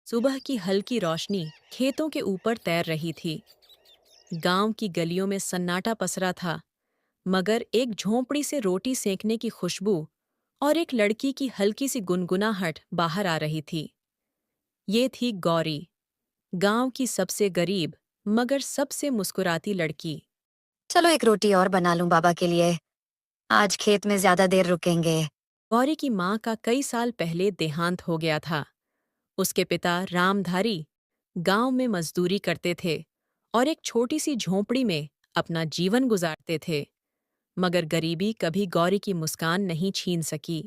सुबह की हल्की रोशनी खेतों के ऊपर तैर रही थी। गांव की गलियों में सन्नाटा पसरा था, मगर एक झोंपड़ी से रोटी सेंकने की खुशबू और एक लड़की की हल्की सी गुनगुनाहट बाहर आ रही थी। ये थी गौरी, गांव की सबसे गरीब मगर सबसे मुस्कुराती लड़की। चलो एक रोटी और बना लूं बाबा के लिए। आज खेत में ज्यादा देर रुकेंगे। गौरी की माँ का कई साल पहले देहांत हो गया था। उसके पिता रामधारी गांव में मजदूरी करते थे और एक छोटी सी झोंपड़ी में अपना जीवन गुजारते थे। मगर गरीबी कभी गौरी की मुस्कान नहीं छीन सकी।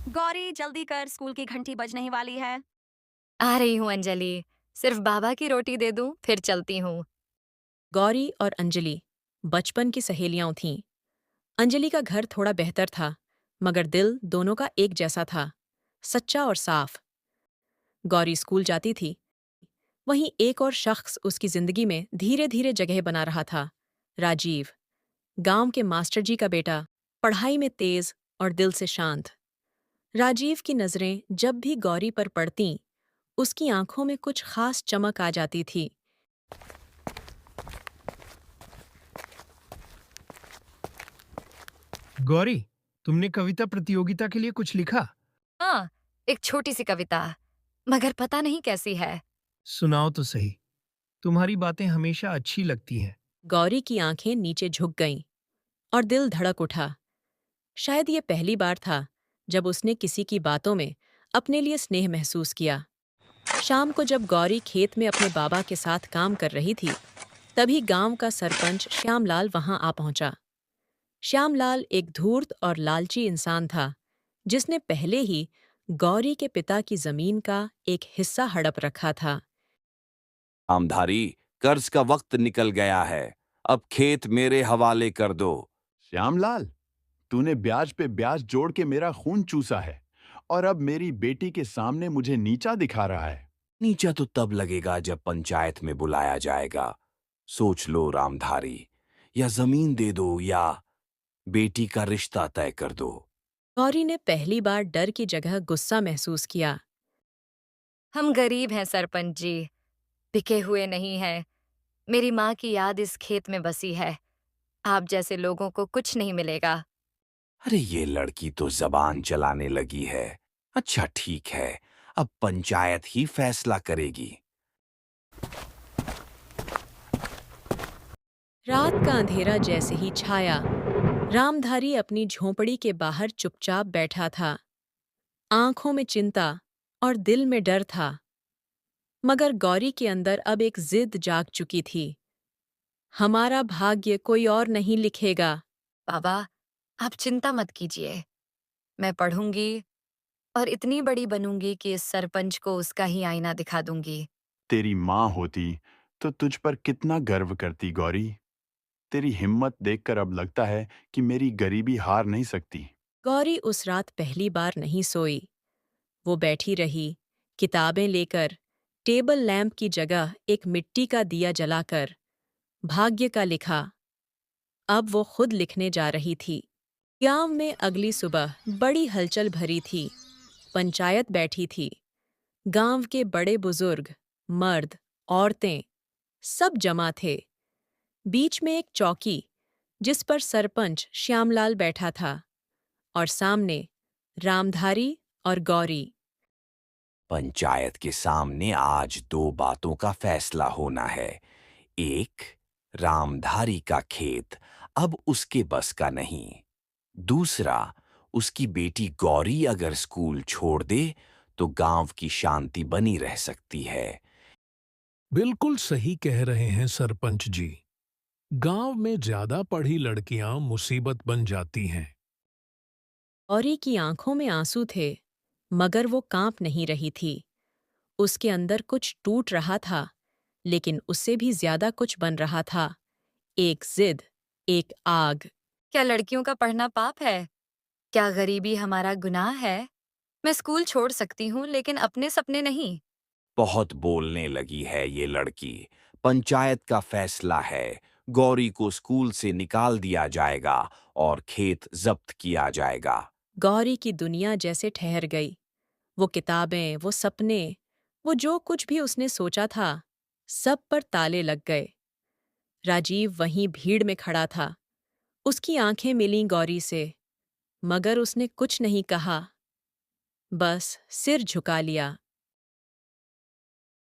गौरी जल्दी कर, स्कूल की घंटी बजने ही वाली है। आ रही हूँ अंजलि। सिर्फ बाबा की रोटी दे दूं फिर चलती हूँ। गौरी और अंजलि बचपन की सहेलियां थीं। अंजलि का घर थोड़ा बेहतर था, मगर दिल दोनों का एक जैसा था, सच्चा और साफ। गौरी स्कूल जाती थी, वहीं एक और शख्स उसकी जिंदगी में धीरे धीरे जगह बना रहा था, राजीव, गांव के मास्टर जी का बेटा, पढ़ाई में तेज और दिल से शांत। राजीव की नजरें जब भी गौरी पर पड़तीं, उसकी आंखों में कुछ खास चमक आ जाती थी। गौरी, तुमने कविता प्रतियोगिता के लिए कुछ लिखा? हाँ, एक छोटी सी कविता, मगर पता नहीं कैसी है। सुनाओ तो सही। तुम्हारी बातें हमेशा अच्छी लगती हैं। गौरी की आंखें नीचे झुक गईं और दिल धड़क उठा। शायद ये पहली बार था जब उसने किसी की बातों में अपने लिए स्नेह महसूस किया। शाम को जब गौरी खेत में अपने बाबा के साथ काम कर रही थी, तभी गांव का सरपंच श्यामलाल वहां आ पहुंचा। श्यामलाल एक धूर्त और लालची इंसान था, जिसने पहले ही गौरी के पिता की जमीन का एक हिस्सा हड़प रखा था। आमधारी, कर्ज का वक्त निकल गया है। अब खेत मेरे हवाले कर दो। श्यामलाल, तूने ब्याज पे ब्याज जोड़ के मेरा खून चूसा है और अब मेरी बेटी के सामने मुझे नीचा दिखा रहा है। नीचा तो तब लगेगा जब पंचायत में बुलाया जाएगा। सोच लो रामधारी, या जमीन दे दो या बेटी का रिश्ता तय कर दो। गौरी ने पहली बार डर की जगह गुस्सा महसूस किया। हम गरीब हैं सरपंच जी, बिके हुए नहीं हैं। मेरी माँ की याद इस खेत में बसी है। आप जैसे लोगों को कुछ नहीं मिलेगा। अरे ये लड़की तो जबान चलाने लगी है। अच्छा ठीक है, अब पंचायत ही फैसला करेगी। रात का अंधेरा जैसे ही छाया, रामधारी अपनी झोंपड़ी के बाहर चुपचाप बैठा था। आंखों में चिंता और दिल में डर था। मगर गौरी के अंदर अब एक जिद जाग चुकी थी। हमारा भाग्य कोई और नहीं लिखेगा। बाबा, आप चिंता मत कीजिए। मैं पढ़ूंगी और इतनी बड़ी बनूंगी कि इस सरपंच को उसका ही आईना दिखा दूंगी। तेरी माँ होती तो तुझ पर कितना गर्व करती गौरी। तेरी हिम्मत देखकर अब लगता है कि मेरी गरीबी हार नहीं सकती। गौरी उस रात पहली बार नहीं सोई। वो बैठी रही, किताबें लेकर, टेबल लैंप की जगह एक मिट्टी का दिया जलाकर, भाग्य का लिखा। अब वो खुद लिखने जा रही थी। गांव में अगली सुबह बड़ी हलचल भरी थी। पंचायत बैठी थी। गांव के बड़े बुजुर्ग, मर्द, औरतें, सब जमा थे। बीच में एक चौकी, जिस पर सरपंच श्यामलाल बैठा था, और सामने रामधारी और गौरी। पंचायत के सामने आज दो बातों का फैसला होना है। एक, रामधारी का खेत अब उसके बस का नहीं। दूसरा, उसकी बेटी गौरी अगर स्कूल छोड़ दे तो गांव की शांति बनी रह सकती है। बिल्कुल सही कह रहे हैं सरपंच जी। गांव में ज्यादा पढ़ी लड़कियां मुसीबत बन जाती हैं। गौरी की आंखों में आंसू थे, मगर वो कांप नहीं रही थी। उसके अंदर कुछ टूट रहा था, लेकिन उससे भी ज्यादा कुछ बन रहा था। एक जिद, एक आग। क्या लड़कियों का पढ़ना पाप है? क्या गरीबी हमारा गुनाह है? मैं स्कूल छोड़ सकती हूँ, लेकिन अपने सपने नहीं। बहुत बोलने लगी है ये लड़की। पंचायत का फैसला है। गौरी को स्कूल से निकाल दिया जाएगा और खेत जब्त किया जाएगा। गौरी की दुनिया जैसे ठहर गई। वो किताबें, वो सपने, वो जो कुछ भी उसने सोचा था, सब पर ताले लग गए। राजीव वहीं भीड़ में खड़ा था। उसकी आंखें मिलीं गौरी से, मगर उसने कुछ नहीं कहा, बस सिर झुका लिया।